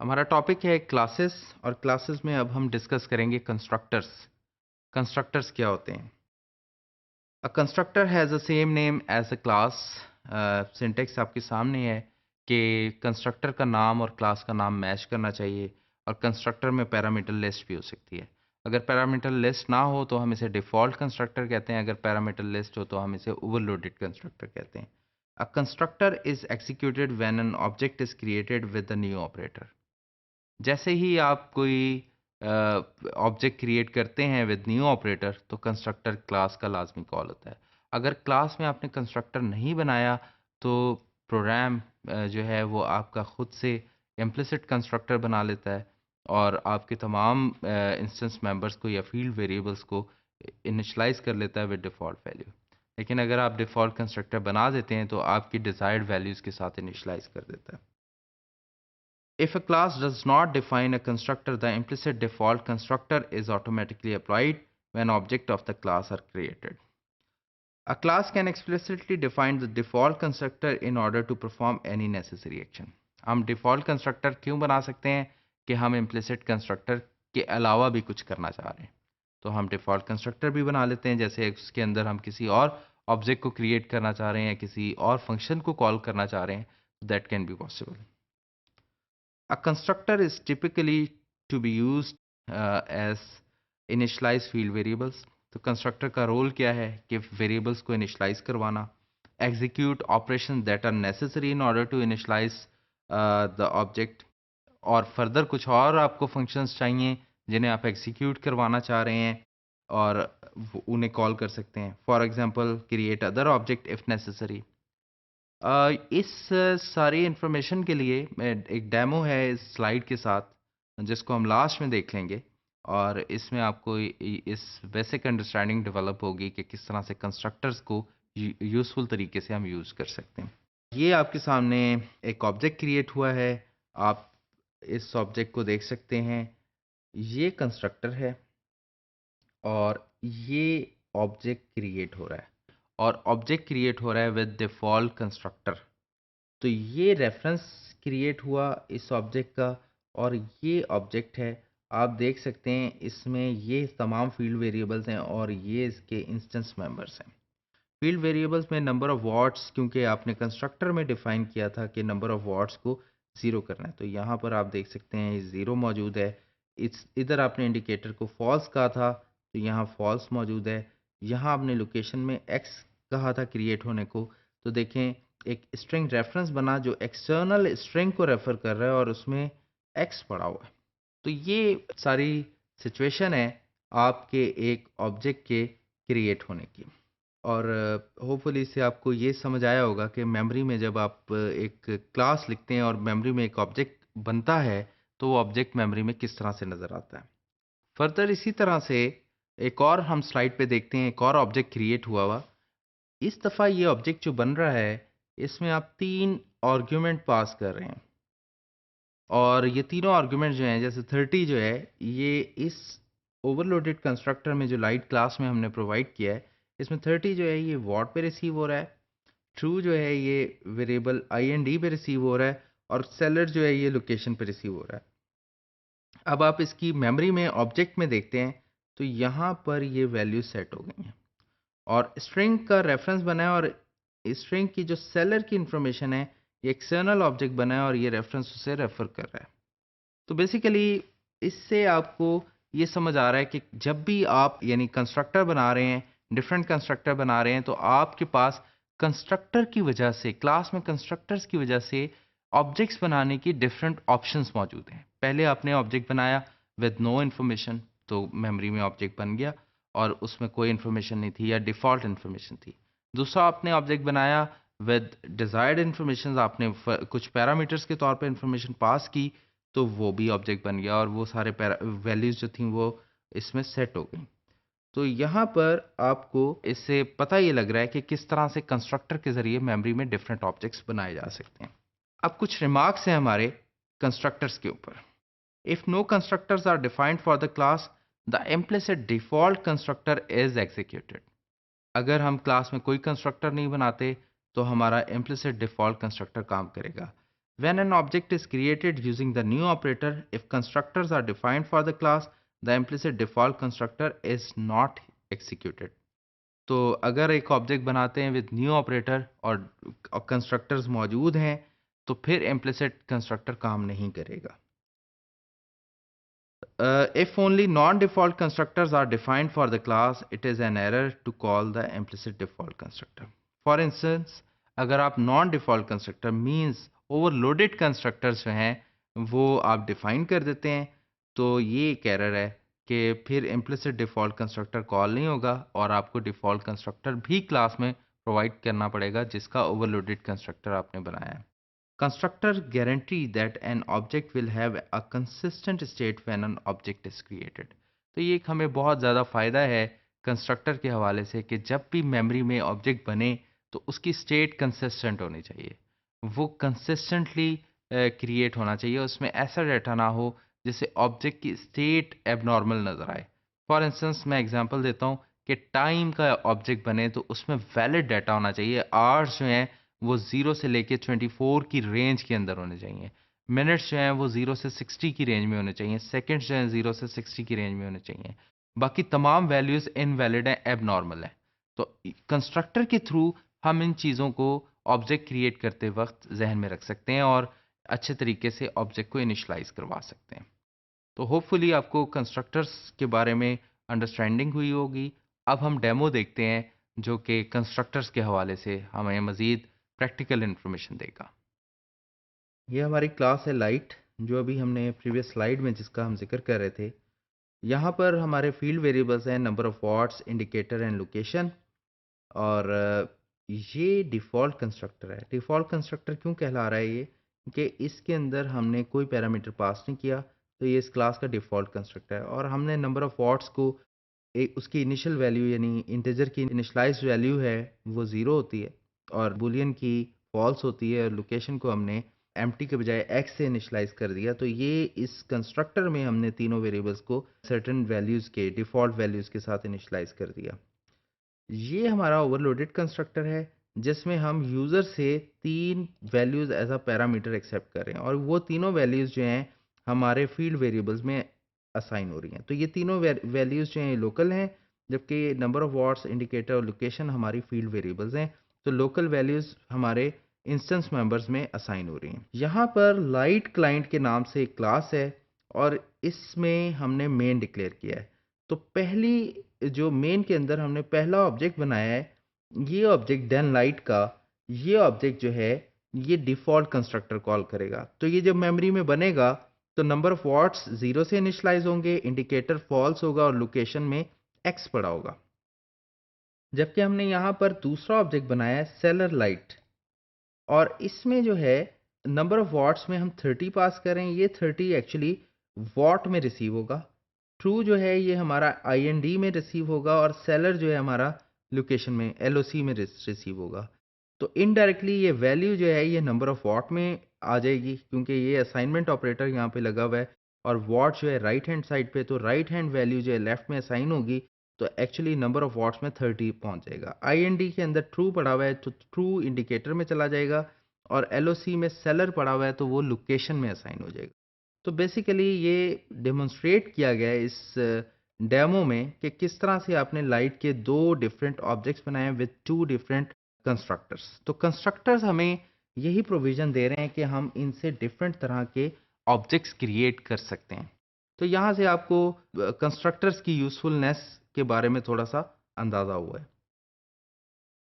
हमारा टॉपिक है क्लासेस और क्लासेस में अब हम डिस्कस करेंगे कंस्ट्रक्टर्स। कंस्ट्रक्टर्स क्या होते हैं? A constructor has the same name as a class. Syntax आपके सामने है कि कंस्ट्रक्टर का नाम और क्लास का नाम मैच करना चाहिए और कंस्ट्रक्टर में पैरामीटर लिस्ट भी हो सकती है। अगर पैरामीटर लिस्ट ना हो तो हम इसे डिफ़ॉल्ट कंस्ट्रक्टर कहते हैं, अगर पैरामीटर लिस्ट हो तो हम इसे ओवरलोडेड कंस्ट्रक्टर कहते हैं। A constructor is executed when an object is created with a new operator. जैसे ही आप कोई ऑब्जेक्ट क्रिएट करते हैं विद न्यू ऑपरेटर तो कंस्ट्रक्टर क्लास का लाजमी कॉल होता है। अगर क्लास में आपने कंस्ट्रक्टर नहीं बनाया तो प्रोग्राम जो है वो आपका खुद से इम्प्लिसिट कंस्ट्रक्टर बना लेता है और आपके तमाम इंस्टेंस मेंबर्स को या फील्ड वेरिएबल्स को इनिशियलाइज कर लेता है विद डिफ़ॉल्ट वैल्यू। लेकिन अगर आप डिफ़ॉल्ट कंस्ट्रक्टर बना देते हैं तो आपकी डिज़ायर्ड वैल्यूज़ के साथ इनिशियलाइज कर देता है। If a class does not define a constructor, the implicit default constructor is automatically applied when objects of the class are created. A class can explicitly define the default constructor in order to perform any necessary action. हम default constructor क्यों बना सकते हैं कि हम implicit constructor के अलावा भी कुछ करना चाह रहे हैं। तो हम default constructor भी बना लेते हैं, जैसे उसके अंदर हम किसी और object को create करना चाह रहे हैं, किसी और function को call करना चाह रहे हैं, that can be possible. A constructor is typically to be used as initialize field variables. तो constructor का रोल क्या है कि variables को initialize करवाना, execute operations that are necessary in order to initialize the object, और further कुछ और आपको functions चाहिए जिन्हें आप execute करवाना चाह रहे हैं और उन्हें call कर सकते हैं. For example, create other object if necessary. इस सारी इन्फॉर्मेशन के लिए मैं एक डेमो है इस स्लाइड के साथ जिसको हम लास्ट में देख लेंगे और इसमें आपको इस बेसिक अंडरस्टैंडिंग डेवलप होगी कि किस तरह से कंस्ट्रक्टर्स को यूज़फुल तरीके से हम यूज़ कर सकते हैं। ये आपके सामने एक ऑब्जेक्ट क्रिएट हुआ है, आप इस ऑब्जेक्ट को देख सकते हैं। ये कंस्ट्रक्टर है और ये ऑब्जेक्ट क्रिएट हो रहा है और ऑब्जेक्ट क्रिएट हो रहा है विद डिफ़ॉल्ट कंस्ट्रक्टर। तो ये रेफरेंस क्रिएट हुआ इस ऑब्जेक्ट का और ये ऑब्जेक्ट है। आप देख सकते हैं इसमें ये तमाम फील्ड वेरिएबल्स हैं और ये इसके इंस्टेंस मेंबर्स हैं। फील्ड वेरिएबल्स में नंबर ऑफ वाट्स, क्योंकि आपने कंस्ट्रक्टर में डिफाइन किया था कि नंबर ऑफ वाट्स को ज़ीरो करना है, तो यहाँ पर आप देख सकते हैं ज़ीरो मौजूद है। इधर आपने इंडिकेटर को फॉल्स कहा था तो यहाँ फॉल्स मौजूद है। यहाँ आपने लोकेशन में एक्स कहा था क्रिएट होने को, तो देखें एक स्ट्रिंग रेफरेंस बना जो एक्सटर्नल स्ट्रिंग को रेफर कर रहा है और उसमें एक्स पड़ा हुआ है। तो ये सारी सिचुएशन है आपके एक ऑब्जेक्ट के क्रिएट होने की। और होपफुली इससे आपको ये समझ आया होगा कि मेमोरी में जब आप एक क्लास लिखते हैं और मेमोरी में एक ऑब्जेक्ट बनता है तो वो ऑब्जेक्ट मेमोरी में किस तरह से नज़र आता है। फर्दर इसी तरह से एक और हम स्लाइड पे देखते हैं, एक और ऑब्जेक्ट क्रिएट हुआ हुआ। इस दफ़ा ये ऑब्जेक्ट जो बन रहा है इसमें आप 3 आर्गुमेंट पास कर रहे हैं और ये तीनों आर्गुमेंट जो हैं, जैसे 30 जो है ये इस ओवरलोडेड कंस्ट्रक्टर में जो लाइट क्लास में हमने प्रोवाइड किया है, इसमें 30 जो है ये वॉट पे रिसीव हो रहा है। ट्रू जो है ये वेरिएबल IND पे रिसीव हो रहा है और सेलर जो है ये लोकेशन पे रिसीव हो रहा है। अब आप इसकी मेमोरी में ऑब्जेक्ट में देखते हैं तो यहाँ पर ये वैल्यू सेट हो गई हैं और स्ट्रिंग का रेफरेंस बना है और स्ट्रिंग की जो सेलर की इंफॉर्मेशन है ये एक्सटर्नल ऑब्जेक्ट बना है और ये रेफरेंस उसे रेफर कर रहा है। तो बेसिकली इससे आपको ये समझ आ रहा है कि जब भी आप यानी कंस्ट्रक्टर बना रहे हैं, डिफरेंट कंस्ट्रक्टर बना रहे हैं, तो आपके पास कंस्ट्रक्टर की वजह से, क्लास में कंस्ट्रक्टर्स की वजह से ऑब्जेक्ट्स बनाने की डिफरेंट ऑप्शंस मौजूद हैं। पहले आपने ऑब्जेक्ट बनाया विद नो इन्फॉर्मेशन, तो मेमोरी में ऑब्जेक्ट बन गया और उसमें कोई इन्फॉर्मेशन नहीं थी या डिफ़ॉल्ट इन्फॉर्मेशन थी। दूसरा आपने ऑब्जेक्ट बनाया विद डिज़ायर्ड इन्फॉर्मेशन, आपने कुछ पैरामीटर्स के तौर पे इन्फॉर्मेशन पास की तो वो भी ऑब्जेक्ट बन गया और वो सारे वैल्यूज़ जो थी वो इसमें सेट हो गई। तो यहाँ पर आपको इससे पता ये लग रहा है कि किस तरह से कंस्ट्रक्टर के ज़रिए मेमोरी में डिफरेंट ऑब्जेक्ट्स बनाए जा सकते हैं। अब कुछ रिमार्क्स हैं हमारे कंस्ट्रक्टर्स के ऊपर। If no constructors are defined for the class, the implicit default constructor is executed. अगर हम क्लास में कोई कंस्ट्रक्टर नहीं बनाते तो हमारा इम्प्लिसिट डिफ़ॉल्ट कंस्ट्रक्टर काम करेगा। When an object is created using the new operator, if constructors are defined for the class, the implicit default constructor is not executed. तो अगर एक ऑब्जेक्ट बनाते हैं विद न्यू ऑपरेटर और कंस्ट्रक्टर्स मौजूद हैं तो फिर इम्प्लिसिट कंस्ट्रक्टर काम नहीं करेगा. If only non-default constructors are defined for the class, it is an error to call the implicit default constructor. For instance, अगर आप non-default constructor means overloaded constructors जो हैं वो आप define कर देते हैं तो ये एक error है कि फिर implicit default constructor call नहीं होगा और आपको default constructor भी class में provide करना पड़ेगा जिसका overloaded constructor आपने बनाया है. Constructors guarantee that an object will have a consistent state when an object is created. तो ये एक हमें बहुत ज़्यादा फ़ायदा है कंस्ट्रक्टर के हवाले से कि जब भी मेमोरी में ऑब्जेक्ट बने तो उसकी स्टेट कंसिस्टेंट होनी चाहिए. वो कंसिस्टेंटली क्रिएट होना चाहिए. उसमें ऐसा डाटा ना हो जिससे ऑब्जेक्ट की स्टेट एबनॉर्मल नज़र आए. फॉर इंस्टेंस मैं एग्जांपल देता हूँ कि टाइम का ऑब्जेक्ट बने तो उसमें वैलिड डाटा होना चाहिए. आवर्स जो हैं वो 0 से लेके 24 की रेंज के अंदर होने चाहिए. मिनट्स जो हैं वो 0 से 60 की रेंज में होने चाहिए. सेकंड्स जो हैं 0 से 60 की रेंज में होने चाहिए. बाकी तमाम वैल्यूज़ इनवैलिड हैं, एबनॉर्मल हैं. तो कंस्ट्रक्टर के थ्रू हम इन चीज़ों को ऑब्जेक्ट क्रिएट करते वक्त जहन में रख सकते हैं और अच्छे तरीके से ऑब्जेक्ट को इनिशलाइज करवा सकते हैं. तो होपफुली आपको कंस्ट्रक्टर्स के बारे में अंडरस्टैंडिंग हुई होगी. अब हम डेमो देखते हैं जो कि कंस्ट्रक्टर्स के हवाले से हमें मज़ीद प्रैक्टिकल इन्फॉर्मेशन देगा. ये हमारी क्लास है लाइट जो अभी हमने प्रीवियस स्लाइड में जिसका हम जिक्र कर रहे थे. यहाँ पर हमारे फील्ड वेरिएबल्स हैं number of what's, indicator and location. और ये डिफ़ॉल्ट कंस्ट्रक्टर है. डिफ़ॉल्ट कंस्ट्रक्टर क्यों कहला रहा है ये कि इसके अंदर हमने कोई पैरामीटर पास नहीं किया तो ये इस क्लास का डिफ़ॉल्ट कंस्ट्रक्टर है. और हमने नंबर ऑफ वॉट्स को उसकी इनिशियल वैल्यू यानी इंटीजर की इनिशलाइज्ड वैल्यू है वो 0 होती है और बूलियन की फॉल्स होती है. और लोकेशन को हमने एम्प्टी के बजाय एक्स से इनिशलाइज कर दिया. तो ये इस कंस्ट्रक्टर में हमने तीनों वेरिएबल्स को सर्टेन वैल्यूज़ के डिफ़ॉल्ट वैल्यूज़ के साथ इनिशलाइज कर दिया. ये हमारा ओवरलोडेड कंस्ट्रक्टर है जिसमें हम यूज़र से 3 values as a parameter accept कर रहे हैं और वो तीनों वैल्यूज़ जो हैं हमारे फील्ड वेरिएबल्स में असाइन हो रही हैं. तो ये तीनों वैल्यूज़ जो हैं लोकल हैं जबकि नंबर ऑफ वॉट्स, इंडिकेटर और लोकेशन हमारी फील्ड वेरिएबल्स हैं. तो लोकल वैल्यूज़ हमारे इंस्टेंस मेंबर्स में असाइन हो रही हैं. यहाँ पर लाइट क्लाइंट के नाम से एक क्लास है और इसमें हमने मेन डिक्लेयर किया है. तो पहली जो मेन के अंदर हमने पहला ऑब्जेक्ट बनाया है ये ऑब्जेक्ट देन लाइट का ये ऑब्जेक्ट जो है ये डिफ़ॉल्ट कंस्ट्रक्टर कॉल करेगा. तो ये जब मेमोरी में बनेगा तो नंबर ऑफ वॉट्स 0 से इनिशलाइज होंगे, इंडिकेटर फॉल्स होगा और लोकेशन में एक्स पड़ा होगा. जबकि हमने यहाँ पर दूसरा ऑब्जेक्ट बनाया है सेलर लाइट और इसमें जो है नंबर ऑफ वॉट्स में हम 30 पास करें. ये 30 एक्चुअली वॉट में रिसीव होगा. ट्रू जो है ये हमारा IND में रिसीव होगा और सेलर जो है हमारा लोकेशन में LOC में रिसीव होगा. तो इनडायरेक्टली ये वैल्यू जो है ये नंबर ऑफ वॉट में आ जाएगी क्योंकि ये असाइनमेंट ऑपरेटर यहाँ पे लगा हुआ है और वॉट जो है राइट हैंड साइड पे. तो राइट हैंड वैल्यू जो है लेफ्ट में असाइन होगी तो एक्चुअली नंबर ऑफ वॉट्स में 30 पहुंच जाएगा. IND के अंदर ट्रू पड़ा हुआ है तो ट्रू इंडिकेटर में चला जाएगा और LOC में सेलर पड़ा हुआ है तो वो लोकेशन में असाइन हो जाएगा. तो बेसिकली ये डेमोन्स्ट्रेट किया गया है इस डेमो में कि किस तरह से आपने लाइट के 2 डिफरेंट ऑब्जेक्ट्स बनाए विद 2 डिफरेंट कंस्ट्रक्टर्स. तो कंस्ट्रक्टर्स हमें यही प्रोविज़न दे रहे हैं कि हम इनसे डिफरेंट तरह के ऑब्जेक्ट्स क्रिएट कर सकते हैं. तो यहाँ से आपको कंस्ट्रक्टर्स की यूज़फुलनेस के बारे में थोड़ा सा अंदाज़ा हुआ है.